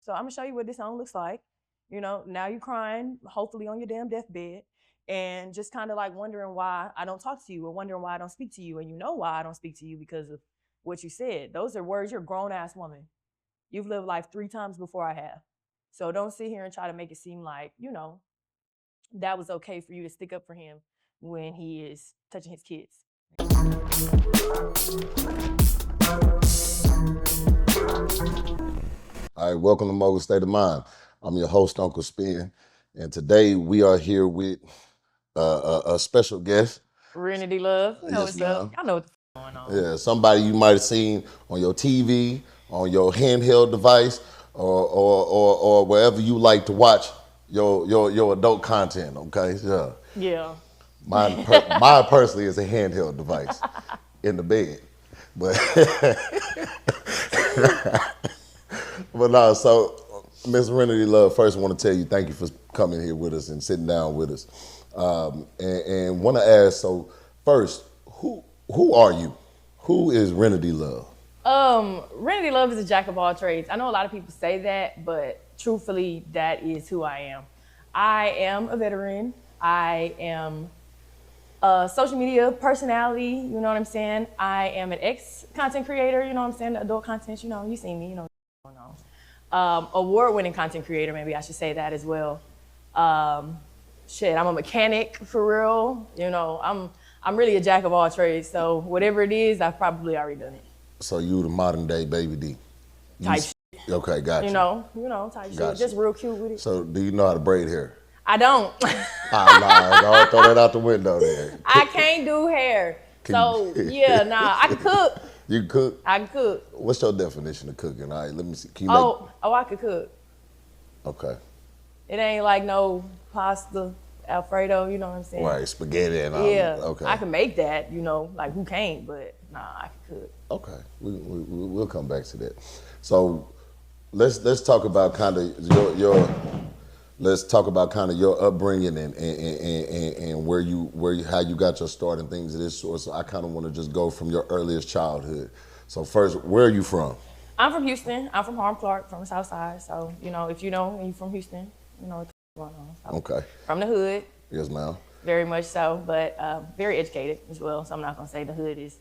So I'm gonna show you what this song looks like. Now you're crying, hopefully on your damn deathbed, and just kind of like wondering why I don't talk to you or wondering why I don't speak to you. And you know why I don't speak to you because of what you said. Those are words. You're a grown ass woman. You've lived life 3 times before I have. So don't sit here and try to make it seem like, that was okay for you to stick up for him when he is touching his kids. All right, welcome to Mogul State of Mind. I'm your host, Uncle Spin, and today we are here with a special guest. Renity Love, you know Yes, what's up. ma'am. Y'all know what the going on. Yeah, somebody you might have seen on your TV, on your handheld device, or wherever you like to watch your adult content. Okay, yeah. Yeah. Mine personally is a handheld device in the bed, but but no. So, Miss Renity Love, first I want to tell you thank you for coming here with us and sitting down with us, and want to ask. So first, who are you? Who is Renity Love? Renity Love is a jack of all trades. I know a lot of people say that, but truthfully, that is who I am. I am a veteran. I am a social media personality, you know what I'm saying? I am an ex-content creator, you know what I'm saying? The adult content, you see me, you know what's going on. Award-winning content creator, maybe I should say that as well. I'm a mechanic for real. I'm really a jack of all trades. So whatever it is, I've probably already done it. So you the modern day Baby D. Type shit. Okay, got you. Type Gotcha. shit. Just real cute with it. So do you know how to braid hair? I don't. I'll throw that out the window there. I can't do hair. I can cook. You can cook? I can cook. What's your definition of cooking? All right, let me see. Can you I could cook. Okay. It ain't like no pasta, Alfredo, you know what I'm saying? Right, spaghetti and all. Yeah, Okay. I can make that, like who can't, but nah, I can cook. Okay, we'll come back to that. So let's talk about kind of your upbringing and how you got your start and things of this sort. So I kind of want to just go from your earliest childhood. So first, where are you from? I'm from Houston. I'm from Harlem Clark, from the South Side. So if you know and you're from Houston, you know what's going on. So, Okay. From the hood. Yes, ma'am. Very much so, but very educated as well. So I'm not gonna say the hood is,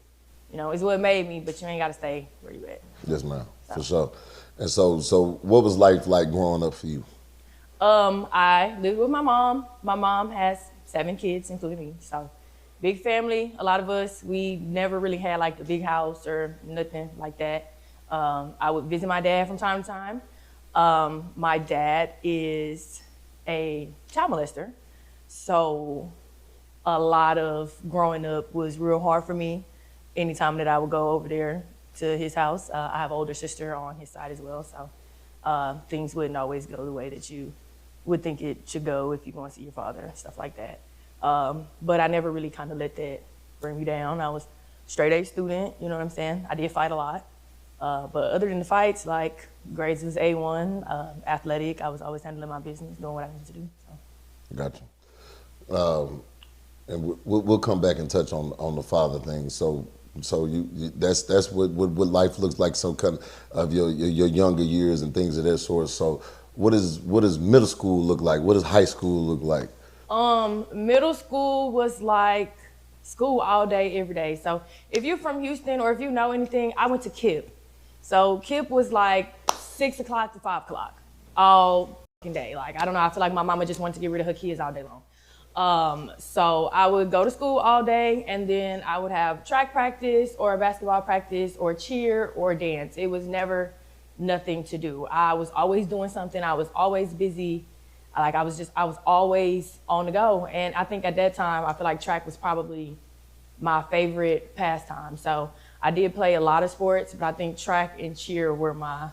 is what made me, but you ain't gotta stay where you at. Yes, ma'am. So. For sure. And so what was life like growing up for you? I lived with my mom. My mom has 7 kids, including me. So big family, a lot of us. We never really had like the big house or nothing like that. I would visit my dad from time to time. My dad is a child molester. So a lot of growing up was real hard for me. Anytime that I would go over there to his house, I have an older sister on his side as well. So things wouldn't always go the way that you would think it should go if you go and see your father and stuff like that. But I never really kind of let that bring me down. I was straight A student, you know what I'm saying? I did fight a lot. But other than the fights, like grades was A1, athletic, I was always handling my business, doing what I needed to do. So. Gotcha. And we'll come back and touch on the father thing. So you that's what life looks like. Some kind of your younger years and things of that sort. So what does middle school look like? What does high school look like? Middle school was like school all day, every day. So if you're from Houston or if you know anything, I went to KIPP. So KIPP was like 6 o'clock to 5 o'clock all day. Like, I don't know, I feel like my mama just wanted to get rid of her kids all day long. So I would go to school all day and then I would have track practice or basketball practice or cheer or dance. It was never nothing to do. I was always doing something. I was always busy. Like I was always on the go. And I think at that time, I feel like track was probably my favorite pastime. So I did play a lot of sports, but I think track and cheer were my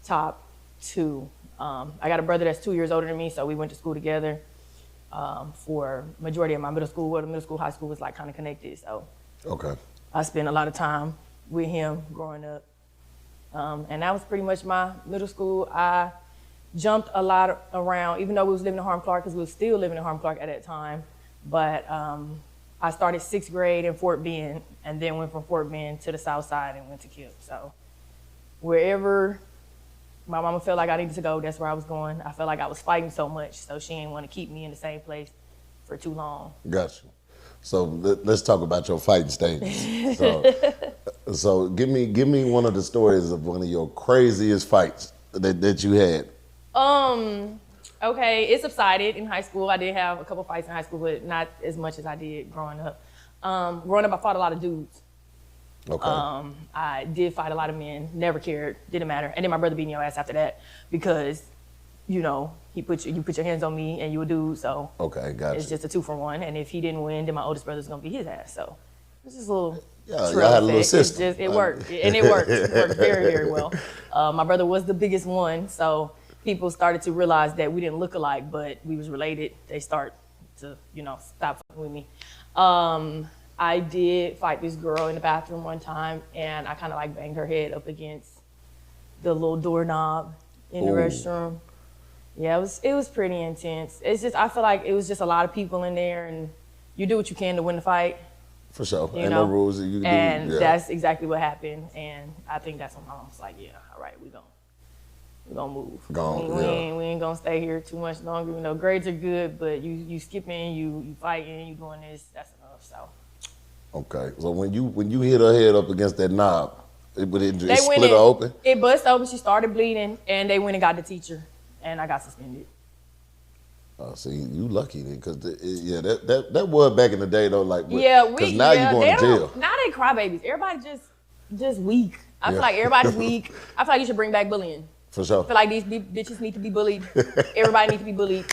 top 2. I got a brother that's 2 years older than me, so we went to school together for majority of my middle school. Well, the middle school, high school was like kind of connected. So Okay. I spent a lot of time with him growing up. And that was pretty much my middle school. I jumped a lot around, even though we was living in Harlem Clark, because we was still living in Harlem Clark at that time. But I started 6th grade in Fort Bend and then went from Fort Bend to the South Side and went to KIPP. So wherever My mama felt like I needed to go. That's where I was going. I felt like I was fighting so much, so she didn't want to keep me in the same place for too long. Got you. So let's talk about your fighting stages. So give me one of the stories of one of your craziest fights that you had. Okay, it subsided in high school. I did have a couple fights in high school, but not as much as I did growing up. Growing up, I fought a lot of dudes. Okay. I did fight a lot of men, never cared, didn't matter. And then my brother beat your ass after that because, you know, you put your hands on me and you a dude, so Okay, gotcha. it's just a 2-for-1. And if he didn't win, then my oldest brother's gonna beat his ass. So it's just a little y'all trail had a little effect. system. It worked, and it worked. It worked very, very well. My brother was the biggest one, so people started to realize that we didn't look alike, but we was related. They start to, you know, stop fucking with me. I did fight this girl in the bathroom one time, and I kind of like banged her head up against the little doorknob in the restroom. Yeah, it was pretty intense. It's just, I feel like it was just a lot of people in there, and you do what you can to win the fight. For sure. You Ain't know? no rules that you can and do. Yeah. that's exactly what happened. And I think that's when my mom was like, yeah, all right, we're gonna move. We ain't gonna stay here too much longer. You know, grades are good, but you skipping, you fighting, you doing this, that's enough. So. Okay. So when you hit her head up against that knob, it split her open? It bust open, she started bleeding, and they went and got the teacher, and I got suspended. See, you lucky then, because that was back in the day though. Like, because now you going to jail. Now they crybabies. Everybody just weak. I feel like everybody's weak. I feel like you should bring back bullying. For sure. I feel like these bitches need to be bullied. Everybody needs to be bullied.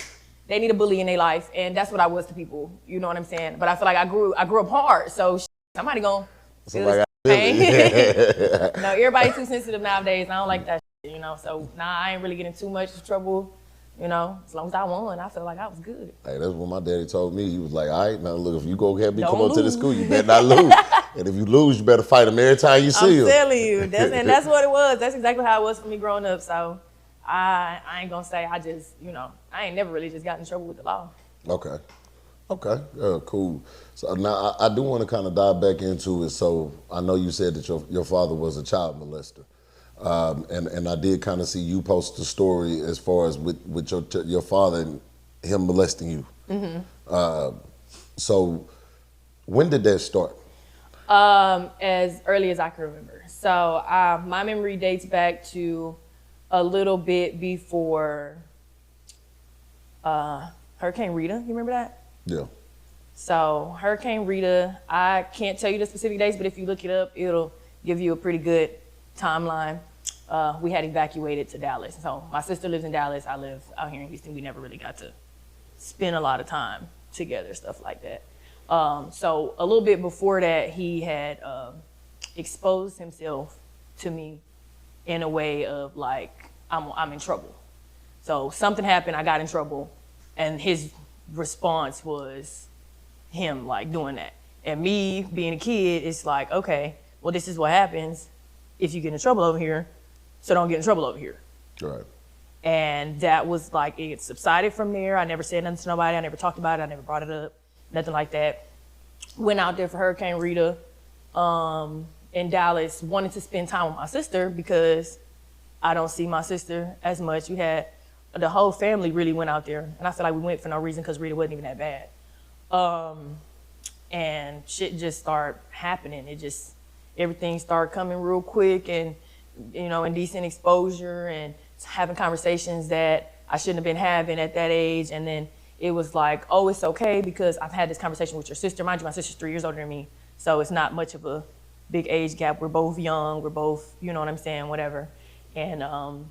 They need a bully in their life, and that's what I was to people. You know what I'm saying? But I feel like I grew up hard, so somebody gonna feel this pain. No, everybody too sensitive nowadays. I don't like that shit, you know. So I ain't really getting too much trouble. You know, as long as I won, I felt like I was good. Hey, that's what my daddy told me. He was like, all right, now look, if you go help me Don't come up to the lose. school, you better not lose. And if you lose, you better fight him every time you see him. I'm telling you, that's what it was. That's exactly how it was for me growing up. So I ain't gonna say I just, you know, I ain't never really just got in trouble with the law. Okay. Cool. So now I do want to kind of dive back into it. So I know you said that your father was a child molester. And I did kind of see you post a story as far as with your father and him molesting you. Mm-hmm. So when did that start? As early as I can remember. So my memory dates back to a little bit before Hurricane Rita. You remember that? Yeah. So Hurricane Rita, I can't tell you the specific dates, but if you look it up, it'll give you a pretty good timeline. We had evacuated to Dallas. So my sister lives in Dallas. I live out here in Houston. We never really got to spend a lot of time together, stuff like that. So a little bit before that, he had exposed himself to me in a way of like, I'm in trouble. So something happened, I got in trouble, and his response was him like doing that. And me being a kid, it's like, okay, well, this is what happens if you get in trouble over here, so don't get in trouble over here. Right. And that was like, it subsided from there. I never said nothing to nobody. I never talked about it. I never brought it up, nothing like that. Went out there for Hurricane Rita in Dallas, wanted to spend time with my sister because I don't see my sister as much. You had the whole family really went out there, and I feel like we went for no reason because Rita wasn't even that bad. And shit just started happening. Everything started coming real quick, and you know, indecent exposure and having conversations that I shouldn't have been having at that age. And then it was like, oh, it's okay because I've had this conversation with your sister. Mind you, my sister's 3 years older than me, so it's not much of a big age gap. We're both young. We're both, you know what I'm saying, whatever. And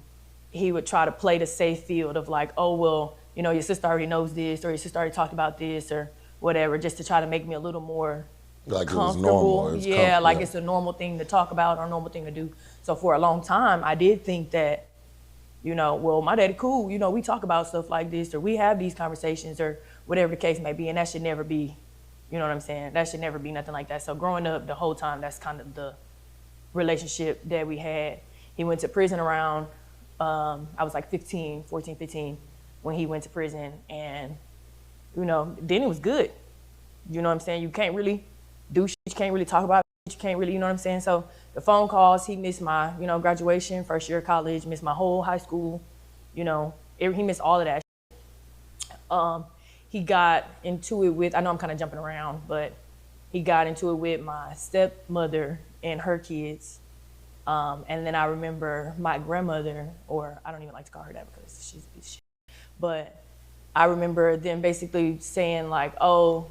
he would try to play the safe field of like, oh, well, you know, your sister already knows this, or your sister already talked about this, or whatever, just to try to make me a little more like comfortable. It was normal. Yeah, like it's a normal thing to talk about or a normal thing to do. So for a long time, I did think that, you know, well, my daddy cool, you know, we talk about stuff like this, or we have these conversations, or whatever the case may be, and that should never be, you know what I'm saying? That should never be nothing like that. So growing up the whole time, that's kind of the relationship that we had. He went to prison around, I was like 14, 15, when he went to prison, and, you know, then it was good. You know what I'm saying? You can't really do shit, you can't really talk about it, you can't really, you know what I'm saying? So the phone calls. He missed my, graduation, first year of college, missed my whole high school, he missed all of that. He got into it with, I know I'm kind of jumping around, but he got into it with my stepmother and her kids. And then I remember my grandmother, or I don't even like to call her that because she's a piece of shit. But I remember them basically saying like, oh,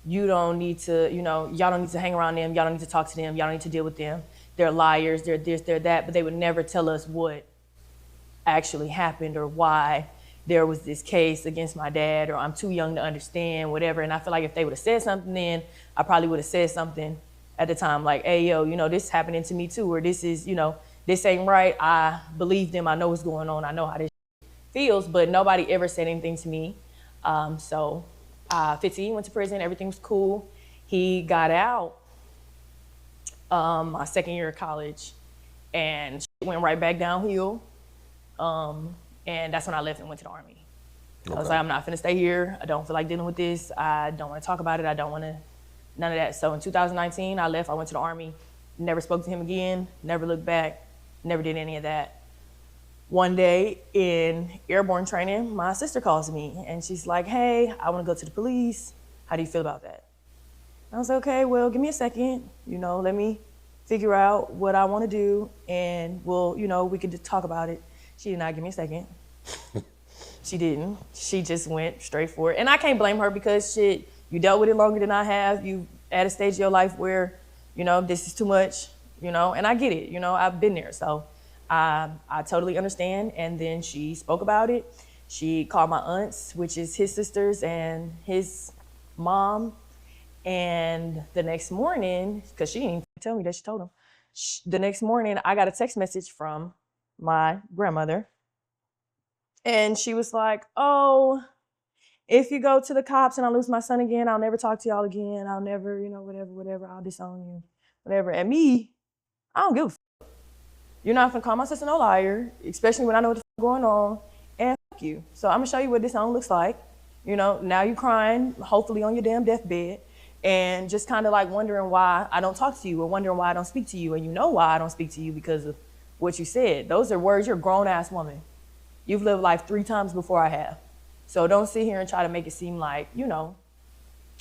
you don't need to, y'all don't need to hang around them. Y'all don't need to talk to them. Y'all don't need to deal with them. They're liars. They're this, they're that. But they would never tell us what actually happened or why there was this case against my dad, or I'm too young to understand, whatever. And I feel like if they would have said something then, I probably would have said something at the time like, hey, yo, this is happening to me too, or this is, this ain't right. I believe them. I know what's going on. I know how this feels, but nobody ever said anything to me. 15, went to prison. Everything was cool. He got out my second year of college, and shit went right back downhill. And that's when I left and went to the Army. Okay. I was like, I'm not finna stay here. I don't feel like dealing with this. I don't want to talk about it. I don't want to, none of that. So in 2019, I left. I went to the Army. Never spoke to him again. Never looked back. Never did any of that. One day in airborne training, my sister calls me and she's like, hey, I want to go to the police. How do you feel about that? I was like, okay, well, give me a second. Let me figure out what I want to do, and we could just talk about it. She did not give me a second. She didn't. She just went straight for it. And I can't blame her because shit, you dealt with it longer than I have. You at a stage of your life where, this is too much, and I get it. I've been there. So I totally understand. And then she spoke about it. She called my aunts, which is his sisters and his mom. And the next morning, because she didn't even tell me that she told him, the next morning I got a text message from my grandmother. And she was like, oh, if you go to the cops and I lose my son again, I'll never talk to y'all again. I'll never, whatever, I'll disown you, whatever. And me, I don't give a fuck. You're not gonna call my sister no liar, especially when I know what the fuck going on, and fuck you. So I'm gonna show you what disown looks like. Now you crying, hopefully on your damn deathbed, and just kind of like wondering why I don't talk to you, or wondering why I don't speak to you. And you know why I don't speak to you, because of what you said. Those are words. You're a grown-ass woman. You've lived life 3 times before I have. So don't sit here and try to make it seem like,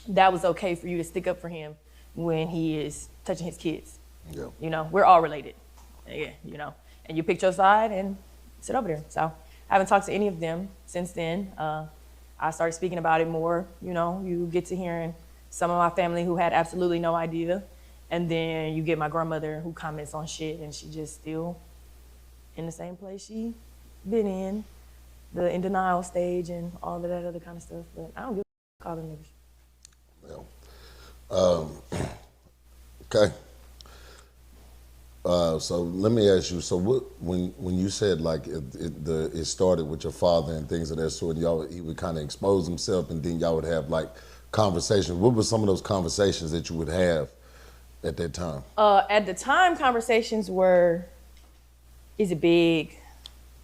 that was okay for you to stick up for him when he is touching his kids. Yeah. We're all related. Yeah, and you picked your side and sit over there. So I haven't talked to any of them since then. I started speaking about it more. You get to hearing some of my family who had absolutely no idea. And then you get my grandmother who comments on shit, and she just still in the same place she been in denial stage and all of that other kind of stuff. But I don't give a fuck, call them niggas. Yeah. Okay. So let me ask you. So when you said like it started with your father and things of that sort, he would kind of expose himself, and then y'all would have like conversations. What were some of those conversations that you would have at that time? At the time, conversations were, is it big?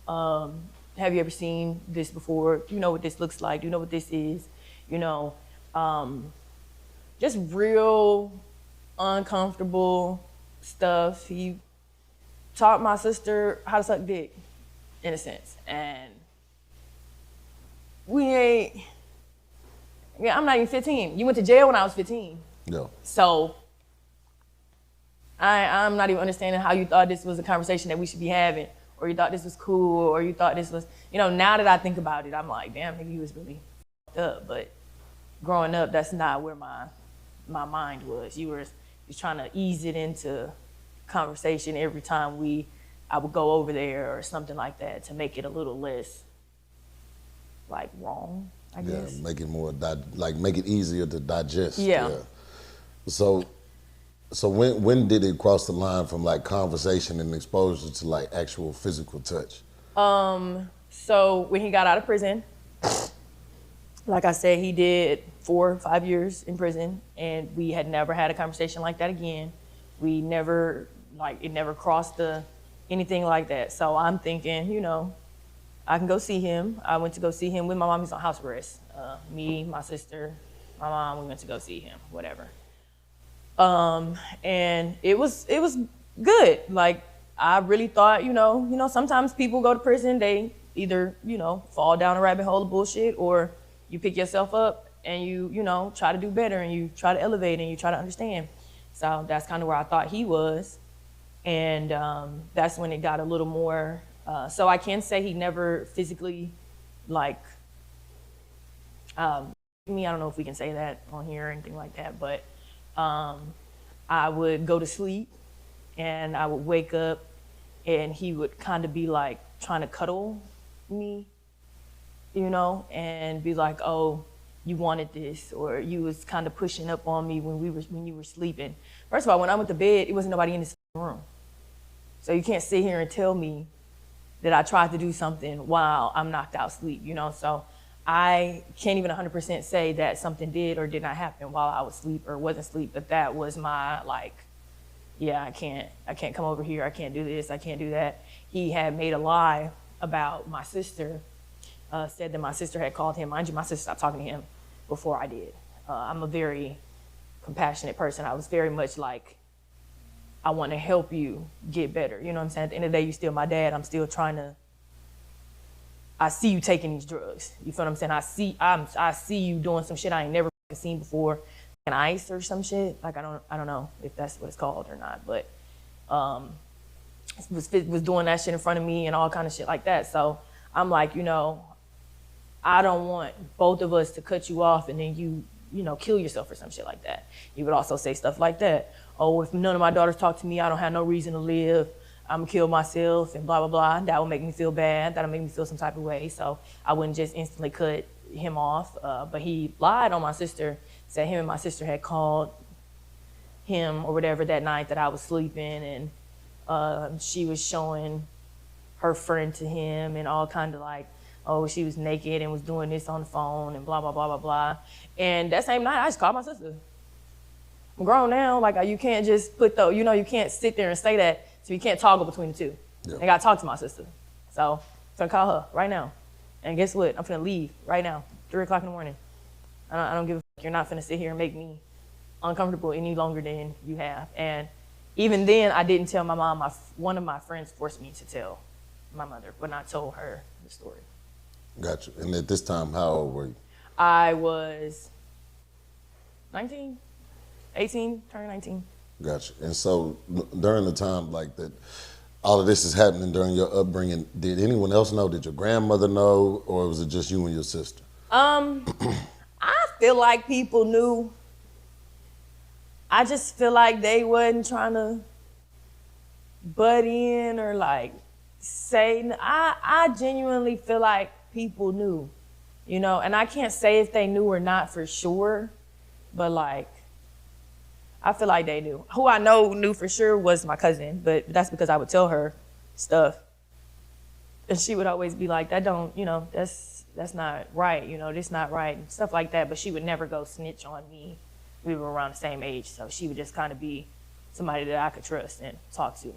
Have you ever seen this before? Do you know what this looks like? Do you know what this is? Just real uncomfortable stuff. He taught my sister how to suck dick, in a sense. And I'm not even 15. You went to jail when I was 15. Yeah. So I'm not even understanding how you thought this was a conversation that we should be having, or you thought this was cool, or you thought this was, now that I think about it, I'm like, damn, nigga, you was really fucked up. But growing up, that's not where my mind was. You were just trying to ease it into conversation every time I would go over there or something like that, to make it a little less like wrong, I guess. Yeah, make it more, make it easier to digest. Yeah. So when did it cross the line from like conversation and exposure to like actual physical touch? So when he got out of prison, like I said, he did 4 or 5 years in prison, and we had never had a conversation like that again. We never, it never crossed anything like that. So I'm thinking, I can go see him. I went to go see him with my mom. He's on house arrest. Me, my sister, my mom, we went to go see him, whatever. And it was good. Like, I really thought, sometimes people go to prison, they either, fall down a rabbit hole of bullshit, or you pick yourself up and you try to do better and you try to elevate and you try to understand. So that's kind of where I thought he was. And that's when it got a little more, so I can say he never physically, like, me, I don't know if we can say that on here or anything like that, but I would go to sleep and I would wake up and he would kind of be like trying to cuddle me, and be like, oh, you wanted this, or you was kind of pushing up on me when you were sleeping. First of all, when I went to bed, it wasn't nobody in this room. So you can't sit here and tell me that I tried to do something while I'm knocked out asleep, So I can't even 100% say that something did or did not happen while I was asleep or wasn't asleep, but that was my, like, yeah, I can't come over here, I can't do this, I can't do that. He had made a lie about my sister, said that my sister had called him. Mind you, my sister stopped talking to him before I did. I'm a very compassionate person. I was very much like, I want to help you get better. You know what I'm saying? At the end of the day, you're still my dad. I'm still trying to, I see you taking these drugs. You feel what I'm saying? I see you doing some shit I ain't never seen before. An ice or some shit. Like, I don't know if that's what it's called or not, but was doing that shit in front of me and all kind of shit like that. So I'm like, I don't want both of us to cut you off and then you kill yourself or some shit like that. He would also say stuff like that. Oh, if none of my daughters talk to me, I don't have no reason to live. I'm gonna kill myself and blah, blah, blah. That would make me feel bad. That'll make me feel some type of way. So I wouldn't just instantly cut him off. But he lied on my sister, said him and my sister had called him or whatever that night that I was sleeping, and she was showing her friend to him and all kind of like, oh, she was naked and was doing this on the phone and blah, blah, blah, blah, blah. And that same night, I just called my sister. I'm grown now, like, you can't just you can't sit there and say that, so you can't toggle between the two. Yeah. I gotta talk to my sister. So I'm gonna call her right now. And guess what? I'm gonna leave right now, 3 o'clock in the morning. I don't give a fuck. You're not gonna sit here and make me uncomfortable any longer than you have. And even then, I didn't tell my mom. One of my friends forced me to tell my mother, but I told her the story. Gotcha. And at this time, how old were you? I was 19, 18, turning 19. Gotcha. And so during the time like that, all of this is happening during your upbringing, did anyone else know? Did your grandmother know, or was it just you and your sister? I feel like people knew. I just feel like they wasn't trying to butt in or like say, I genuinely feel like people knew, and I can't say if they knew or not for sure, but like, I feel like they knew. Who I know knew for sure was my cousin, but that's because I would tell her stuff. And she would always be like, that don't, that's not right, this not right, and stuff like that, but she would never go snitch on me. We were around the same age, so she would just kind of be somebody that I could trust and talk to.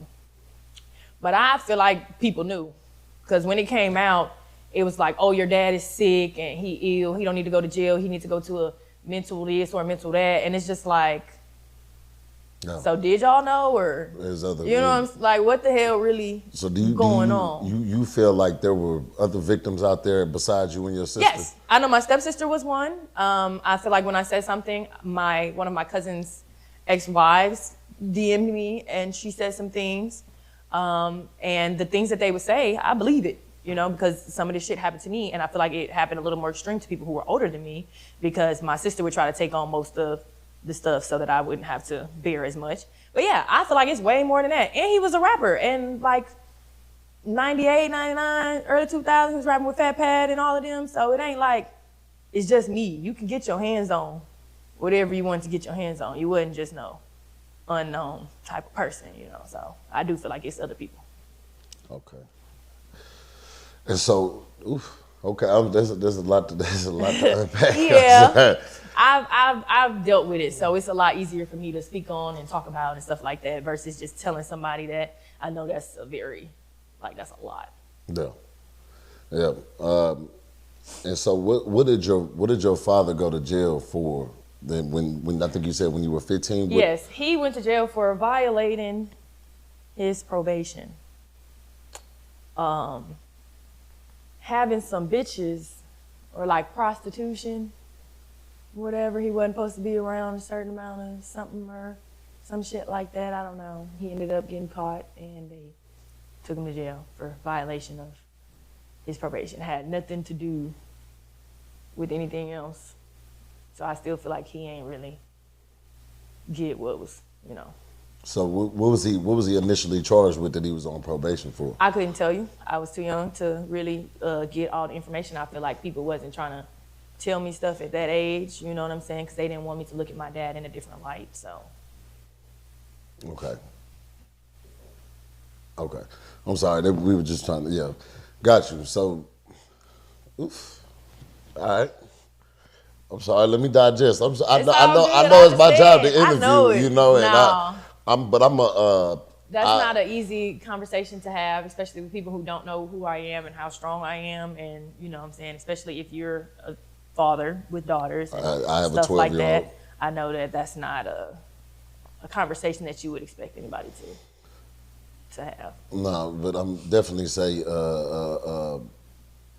But I feel like people knew, because when it came out, it was like, oh, your dad is sick and he ill. He don't need to go to jail. He needs to go to a mental this or a mental that. And it's just like, no. So did y'all know, or there's other, what I'm like, what the hell really going on? You feel like there were other victims out there besides you and your sister? Yes, I know my stepsister was one. I feel like when I said something, one of my cousin's ex-wives DM'd me and she said some things. And the things that they would say, I believe it, because some of this shit happened to me, and I feel like it happened a little more extreme to people who were older than me, because my sister would try to take on most of the stuff so that I wouldn't have to bear as much. But yeah, I feel like it's way more than that. And he was a rapper, and like 98, 99, early 2000s, he was rapping with Fat Pat and all of them, so it ain't like it's just me. You can get your hands on whatever you want to get your hands on. You wouldn't just know unknown type of person, so I do feel like it's other people. Okay. And so, okay, there's a lot to unpack. Yeah, I've dealt with it, so it's a lot easier for me to speak on and talk about and stuff like that versus just telling somebody that I know that's that's a lot. Yeah. And so, what did your father go to jail for? Then when I think you said when you were 15. Yes, he went to jail for violating his probation. Having some bitches or like prostitution, whatever, he wasn't supposed to be around a certain amount of something or some shit like that. I don't know. He ended up getting caught and they took him to jail for violation of his probation. It had nothing to do with anything else. So I still feel like he ain't really get what was, you know. So what was he initially charged with that he was on probation for? I couldn't tell you. I was too young to really get all the information. I feel like people wasn't trying to tell me stuff at that age, you know what I'm saying? Because they didn't want me to look at my dad in a different light, so. Okay. Okay. I'm sorry, we were just trying to, yeah. Got you. So, oof. All right. I'm sorry, let me digest. I know it's my job to interview, you know, and I'm that's not an easy conversation to have, especially with people who don't know who I am and how strong I am, and you know what I'm saying, especially if you're a father with daughters and I have stuff a 12-year-old. like that. I know that that's not a conversation that you would expect anybody to have. No, but I'm definitely say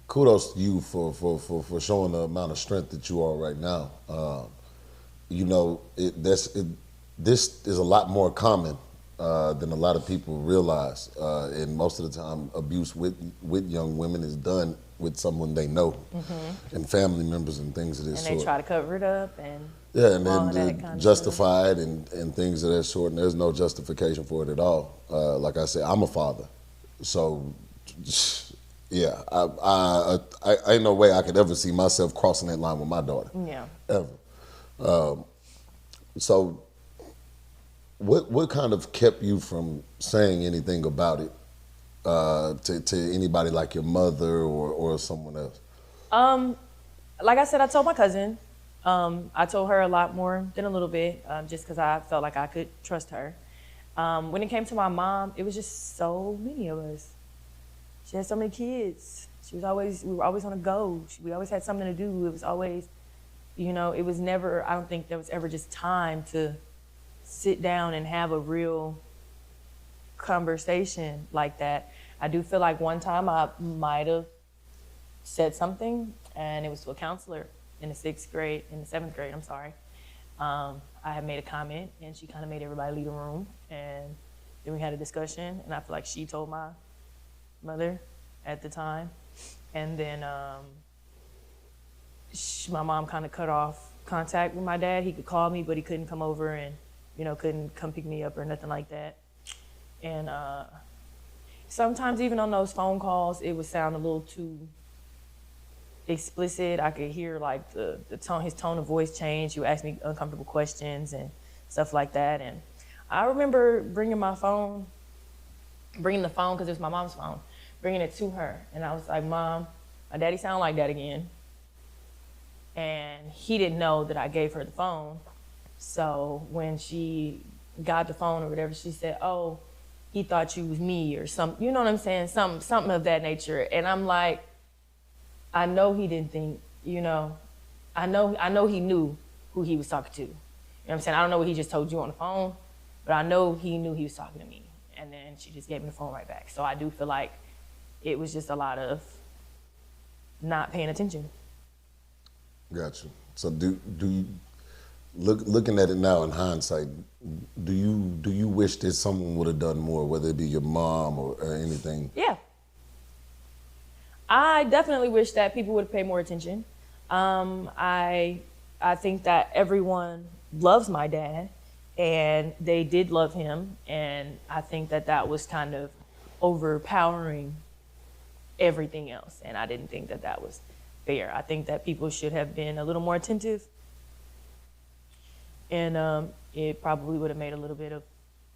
kudos to you for showing the amount of strength that you are right now. You know, this is a lot more common than a lot of people realize, and most of the time, abuse with young women is done with someone they know, and family members and things of this sort. And they try to cover it up and and then justify it and things of that sort, and there's no justification for it at all. Like I said, I'm a father, so yeah, I ain't no way I could ever see myself crossing that line with my daughter. Yeah. Ever. So what kind of kept you from saying anything about it to anybody like your mother or someone else? Like I said, I told my cousin. I told her a lot more than a little bit, just because I felt like I could trust her. When it came to my mom, it was just so many of us. She had so many kids. We were always on the go. We always had something to do. It was always, you know, it was never, I don't think there was ever just time to sit down and have a real conversation like that. I do feel like one time I might have said something, and it was to a counselor in the 7th grade, I'm sorry. I had made a comment, and she kind of made everybody leave the room, and then we had a discussion, and I feel like she told my mother at the time, and then my mom kind of cut off contact with my dad. He could call me, but he couldn't come over and, you know, couldn't come pick me up or nothing like that. And sometimes even on those phone calls, it would sound a little too explicit. I could hear like the tone, his tone of voice change. He would ask me uncomfortable questions and stuff like that. And I remember bringing the phone, because it was my mom's phone, bringing it to her. And I was like, Mom, my daddy sound like that again. And he didn't know that I gave her the phone. So when she got the phone or whatever, she said, oh, he thought you was me or something, you know what I'm saying? Something of that nature. And I'm like, I know he didn't think, you know, I know he knew who he was talking to. You know what I'm saying? I don't know what he just told you on the phone, but I know he knew he was talking to me. And then she just gave me the phone right back. So I do feel like it was just a lot of not paying attention. Gotcha. So do you, looking at it now in hindsight, do you wish that someone would have done more, whether it be your mom or anything? Yeah. I definitely wish that people would pay more attention. I think that everyone loves my dad, and they did love him, and I think that was kind of overpowering everything else, and I didn't think that was fair. I think that people should have been a little more attentive, and it probably would have made a little bit of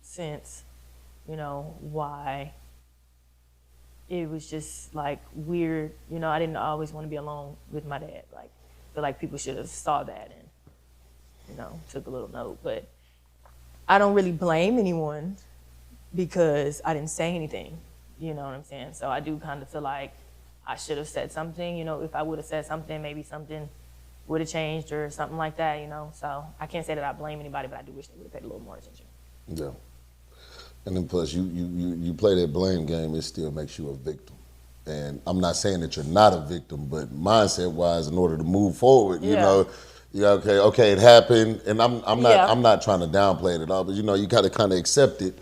sense, you know, why it was just like weird. You know, I didn't always want to be alone with my dad. Like, I feel like people should have saw that and, you know, took a little note. But I don't really blame anyone because I didn't say anything. You know what I'm saying? So I do kind of feel like I should have said something. You know, if I would have said something, maybe something would have changed or something like that, you know? So I can't say that I blame anybody, but I do wish they would have paid a little more attention. Yeah. And then plus you play that blame game, it still makes you a victim. And I'm not saying that you're not a victim, but mindset wise, in order to move forward, you Yeah. know, yeah, okay, it happened, and Yeah. I'm not trying to downplay it at all, but you know, you gotta kind of accept it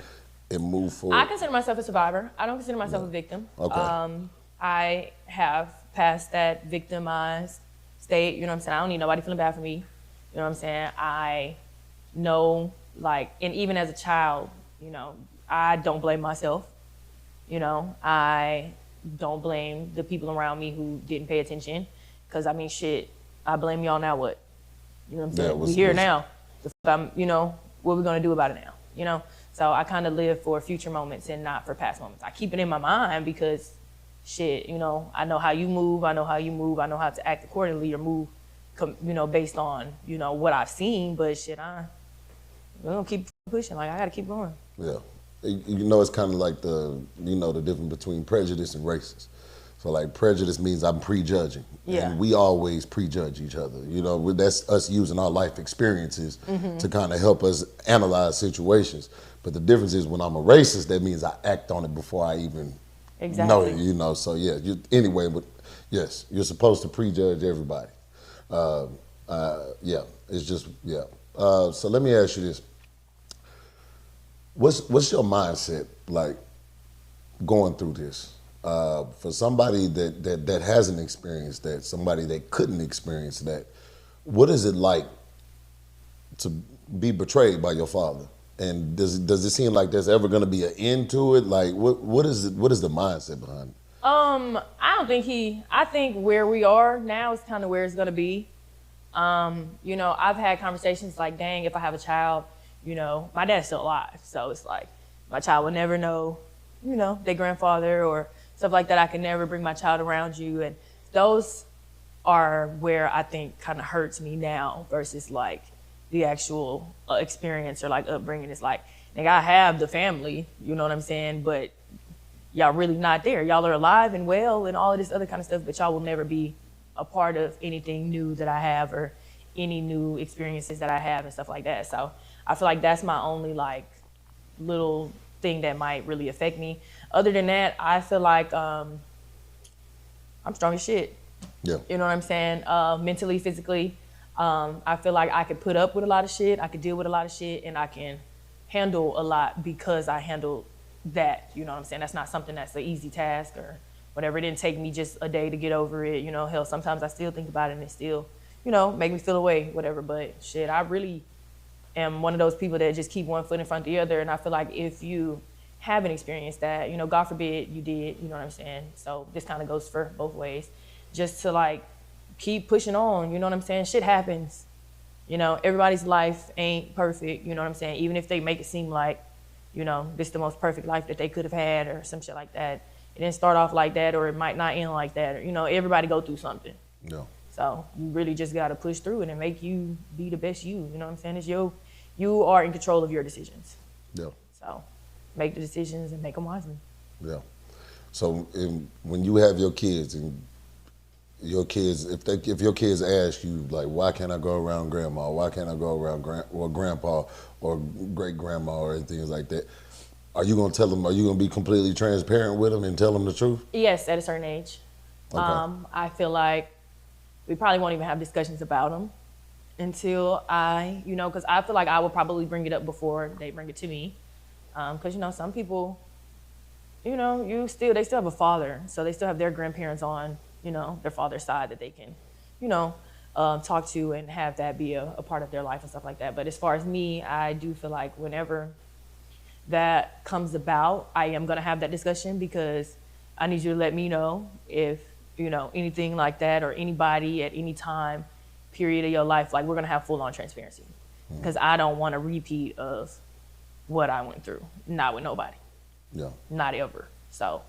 and move forward. I consider myself a survivor. I don't consider myself a victim. Okay. I have passed that victimized state. You know what I'm saying? I don't need nobody feeling bad for me. You know what I'm saying? I know, like, and even as a child, you know, I don't blame myself. You know, I don't blame the people around me who didn't pay attention. Because, I mean, shit, I blame y'all now what? You know what I'm saying? Yeah, We here now. You know, what we going to do about it now? You know? So I kind of live for future moments and not for past moments. I keep it in my mind because, shit, you know, I know how you move. I know how you move. I know how to act accordingly or move, you know, based on, you know, what I've seen. But shit, we're going to keep pushing. Like, I got to keep going. Yeah. You know, it's kind of like the difference between prejudice and racist. So like prejudice means I'm prejudging. Yeah. And we always prejudge each other. You know, that's us using our life experiences to kind of help us analyze situations. But the difference is when I'm a racist, that means I act on it before I even know it, you know. So yeah, anyway, but yes, you're supposed to prejudge everybody. Yeah, it's just, yeah. So let me ask you this. What's your mindset like going through this? For somebody that hasn't experienced that, somebody that couldn't experience that, what is it like to be betrayed by your father? And does it seem like there's ever going to be an end to it? Like what is the mindset behind it? I don't think I think where we are now is kind of where it's gonna be. You know, I've had conversations like, dang, if I have a child, you know, my dad's still alive. So it's like, my child will never know, you know, their grandfather or stuff like that. I can never bring my child around you. And those are where I think kind of hurts me now versus like the actual experience or like upbringing. It's like, nigga, I have the family, you know what I'm saying? But y'all really not there. Y'all are alive and well and all of this other kind of stuff, but y'all will never be a part of anything new that I have or any new experiences that I have and stuff like that. So I feel like that's my only like little thing that might really affect me. Other than that, I feel like I'm strong as shit. Yeah. You know what I'm saying? Mentally, physically. I feel like I could put up with a lot of shit. I could deal with a lot of shit and I can handle a lot because I handled that. You know what I'm saying? That's not something that's an easy task or whatever. It didn't take me just a day to get over it. You know, hell, sometimes I still think about it and it still, you know, make me feel away, whatever. But shit, I really am one of those people that just keep one foot in front of the other. And I feel like if you haven't experienced that, you know, God forbid you did, you know what I'm saying? So this kind of goes for both ways. Just to like keep pushing on, you know what I'm saying? Shit happens. You know, everybody's life ain't perfect, you know what I'm saying? Even if they make it seem like, you know, this is the most perfect life that they could have had or some shit like that. It didn't start off like that or it might not end like that. Or, you know, everybody go through something. Yeah. So you really just got to push through it and make you be the best you know what I'm saying? You are in control of your decisions. Yeah. So make the decisions and make them wisely. Yeah. So when you have your kids and your kids, if your kids ask you like, why can't I go around grandma? Why can't I go around grandpa or great grandma or things like that? Are you gonna tell them? Are you gonna be completely transparent with them and tell them the truth? Yes, at a certain age. Okay. I feel like we probably won't even have discussions about them until I, you know, because I feel like I will probably bring it up before they bring it to me. Because you know, some people, you know, they still have a father, so they still have their grandparents on, you know, their father's side that they can, you know, talk to and have that be a part of their life and stuff like that. But as far as me, I do feel like whenever that comes about, I am gonna have that discussion because I need you to let me know if, you know, anything like that or anybody at any time, period of your life, like we're gonna have full on transparency. Because I don't want a repeat of what I went through, not with nobody. Yeah. Not ever. So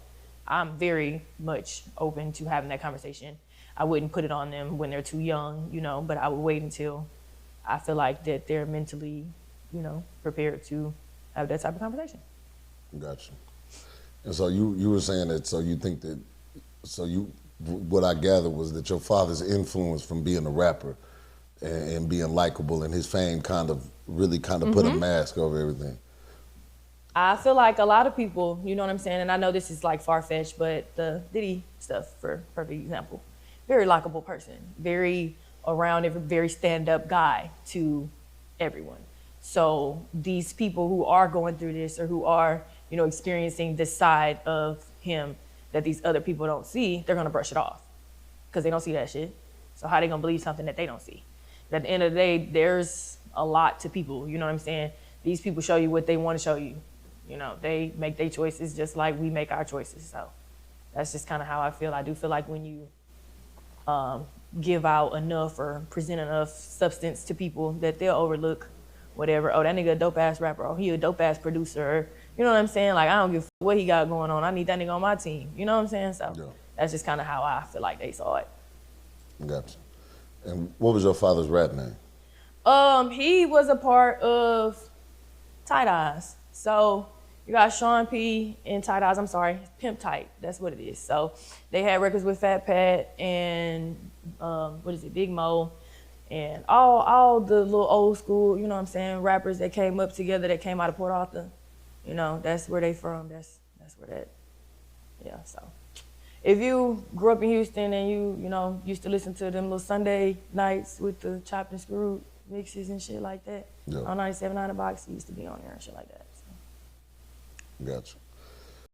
I'm very much open to having that conversation. I wouldn't put it on them when they're too young, you know, but I would wait until I feel like that they're mentally, you know, prepared to have that type of conversation. Gotcha. And so you were saying that, so you think that, what I gathered was that your father's influence from being a rapper and being likable and his fame kind of really put a mask over everything. I feel like a lot of people, you know what I'm saying, and I know this is like far-fetched, but the Diddy stuff, for perfect example, very likable person, very around, very stand-up guy to everyone. So these people who are going through this or who are, you know, experiencing this side of him that these other people don't see, they're gonna brush it off because they don't see that shit. So how they gonna believe something that they don't see? But at the end of the day, there's a lot to people, you know what I'm saying? These people show you what they want to show you. You know, they make their choices just like we make our choices. So that's just kind of how I feel. I do feel like when you give out enough or present enough substance to people that they'll overlook whatever. Oh, that nigga a dope ass rapper. Oh, he a dope ass producer. Or, you know what I'm saying? Like, I don't give a what he got going on. I need that nigga on my team. You know what I'm saying? So yeah. That's just kind of how I feel like they saw it. Gotcha. And what was your father's rap name? He was a part of Tight Eyes. So you got Sean P and Tight Eyes. I'm sorry, Pimp Tight. That's what it is. So they had records with Fat Pat and Big Mo, and all the little old school, you know what I'm saying, rappers that came up together that came out of Port Arthur. You know, that's where they from. That's where that. Yeah. So if you grew up in Houston and you know used to listen to them little Sunday nights with the chopped and screwed mixes and shit like that, on 97.9 The Box, he used to be on there and shit like that. So. Gotcha.